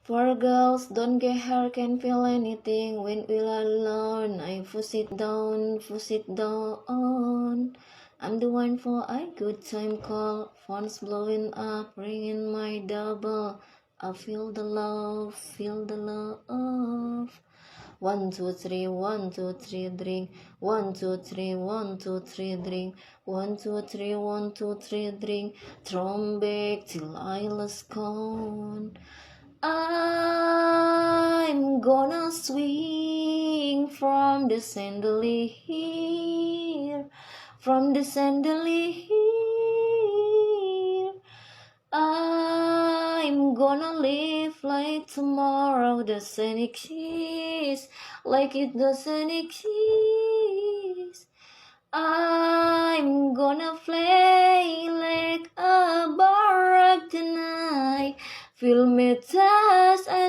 For girls don't get hurt, can't feel anything when we're alone. I push it down, push it down. I'm the one for a good time call. Phone's blowing up, ringing my double. I feel the love, feel the love. 1, 2, 3, 1, 2, 3, drink. 1, 2, 3, 1, 2, 3, drink. 1, 2, 3, 1, 2, 3, drink. Throw 'em back till I lost count. I'm gonna swing from the chandelier, from the chandelier. I'm gonna live like tomorrow doesn't exist, like it doesn't exist. I'm gonna play like a barrack tonight. Feel me touch as